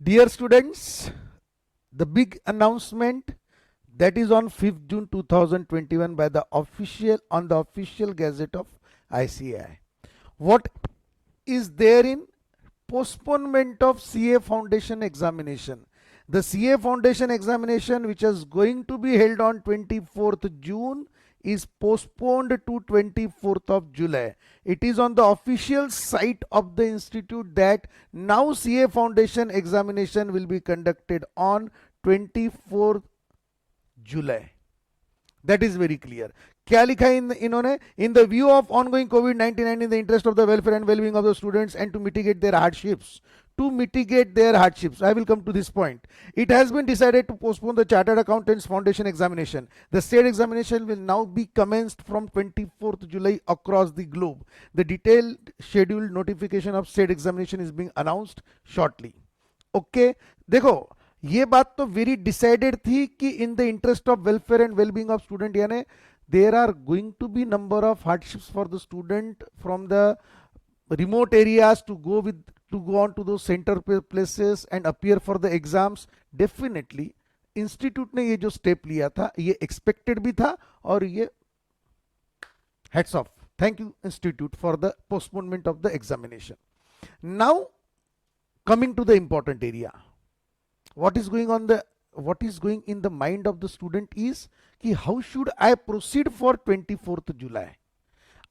Dear students, the big announcement that is on 5th June 2021 by the official gazette of ICAI. What is there in postponement of CA foundation examination? The CA foundation examination, which is going to be held on 24th June, is postponed to 24th of July. It is on the official site of the institute that now CA foundation examination will be conducted on 24th July. That is very clear. क्या लिखा है इन्होंने? In the view of ongoing कोविड-19 and in the interest of the welfare and wellbeing of the students and to mitigate their hardships, I will come to this point. It has been decided to postpone the Chartered Accountants Foundation examination. The state examination will now be commenced from 24th July across the globe. The detailed scheduled notification of state examination is being announced shortly. Okay, देखो ये बात तो very decided थी कि in the interest of welfare and wellbeing of student, यानी there are going to be number of hardships for the student from the remote areas to go on to those center places and appear for the exams. Definitely institute ने ये जो step लिया था ये expected भी था और ये heads of, thank you institute for the postponement of the examination. Now coming to the important area, what is going in the mind of the student is कि how should I proceed for 24th July.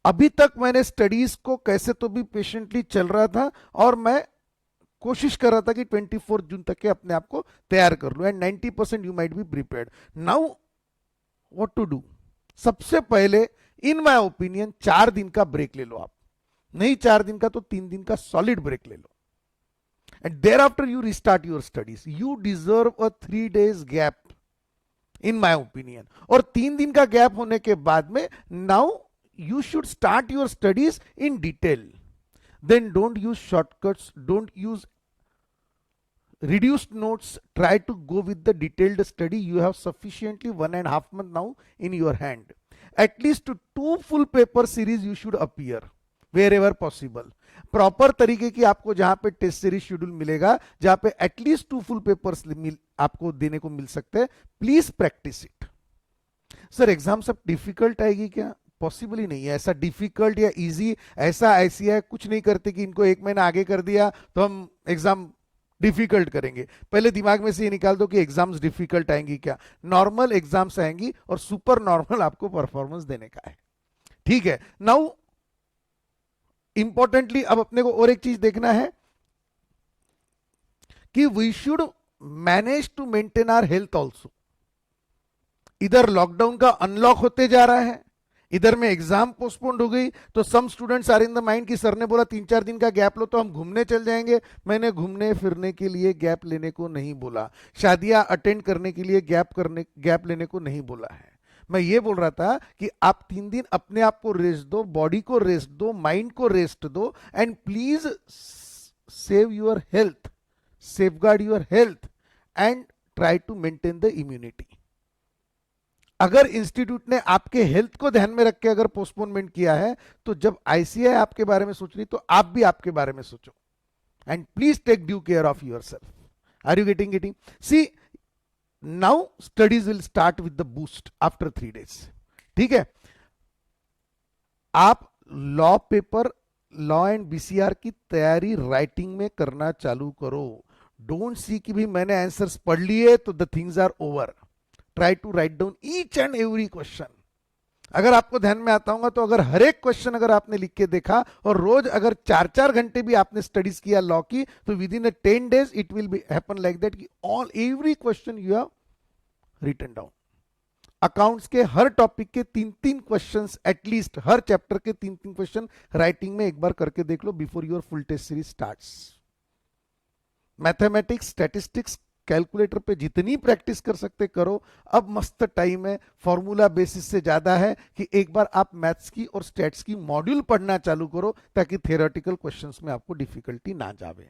अभी तक मैंने studies को कैसे तो भी patiently चल रहा था और मैं कोशिश कर रहा था कि 24 जून तक के अपने आप को तैयार कर लूं and 90% you might be prepared. Now what to do? सबसे पहले इन माय ओपिनियन 4 दिन का ब्रेक ले लो. आप नहीं 4 दिन का तो 3 दिन का सॉलिड ब्रेक ले लो and there after you restart your studies. You deserve a 3 days gap in my opinion. और 3 दिन का गैप होने के बाद में now you should start your studies in detail. Then don't use shortcuts, don't use reduced notes, try to go with the detailed study. You have sufficiently 1.5 months now in your hand. At least 2 full paper series you should appear wherever possible. Proper तरीके की आपको जहां पे test series schedule मिलेगा, जहां पे at least 2 full papers आपको देने को मिल सकते हैं, please practice it. Sir exam सब डिफिकल्ट आएगी क्या? पॉसिबल ही नहीं है. ऐसा डिफिकल्ट या इजी ऐसा ICAI कुछ नहीं करते कि इनको 1 महीना आगे कर दिया तो हम एग्जाम डिफिकल्ट करेंगे. पहले दिमाग में से ये निकाल दो कि एग्जाम्स डिफिकल्ट आएंगी क्या? नॉर्मल एग्जाम्स आएंगी और सुपर नॉर्मल आपको परफॉर्मेंस देने का है. ठीक है. नाउ इंपॉर्टेंटली अब अपने को और एक चीज देखना है कि we should manage to maintain our health also. इधर लॉकडाउन का अनलॉक होते जा रहा है, इधर में एग्जाम पोस्टपोन्ड हो गई, तो some students are in the mind कि सर ने बोला 3-4 दिन का गैप लो तो हम घूमने चल जाएंगे. मैंने घूमने फिरने के लिए गैप लेने को नहीं बोला, शादियां अटेंड करने के लिए गैप लेने को नहीं बोला है. मैं ये बोल रहा था कि आप 3 दिन अपने आप को रेस्ट दो, बॉडी को रेस्ट दो, माइंड को रेस्ट दो and please save your health, safeguard your health and try to maintain the immunity. अगर इंस्टीट्यूट ने आपके हेल्थ को ध्यान में रख के अगर पोस्टपोनमेंट किया है तो जब ICAI आपके बारे में सोच रही तो आप भी आपके बारे में सोचो and please take due care of yourself. Are you getting? See now studies will start with the boost after 3 days. ठीक है. आप लॉ एंड BCR की तैयारी राइटिंग में करना चालू करो. डोंट सी कि भाई मैंने आंसर्स पढ़ लिए तो the things are over. Try to write down each and every question. अगर आपको ध्यान में आता होगा तो अगर हर एक क्वेश्चन अगर आपने लिख के देखा और रोज अगर 4-4 घंटे भी आपने स्टडीज किया लॉ की तो within 10 days it will be happen like that कि all every question you have written down. Accounts के हर टॉपिक के 3-3 क्वेश्चंस, एटलीस्ट हर चैप्टर के 3-3 क्वेश्चन राइटिंग में एक बार करके देख लो before your full test series starts. Mathematics, statistics, calculator पे जितनी प्रैक्टिस कर सकते करो. अब मस्त टाइम है. फॉर्मूला बेसिस से ज्यादा है कि एक बार आप मैथ्स की और स्टैट्स की मॉड्यूल पढ़ना चालू करो ताकि थियोरेटिकल क्वेश्चंस में आपको डिफिकल्टी ना जावे.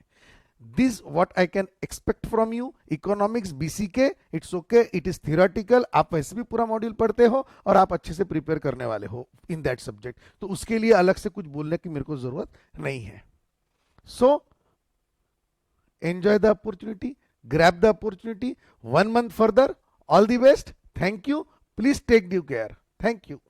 This what I can expect from you. Economics BCK it's okay, it is theoretical. आप वैसे भी पूरा मॉड्यूल पढ़ते हो और आप अच्छे से प्रिपेयर करने वाले हो इन दैट सब्जेक्ट, तो उसके लिए अलग से कुछ बोलने की मेरे को जरूरत नहीं है. सो enjoy the opportunity, grab the opportunity. 1 month further. All the best. Thank you. Please take due care. Thank you.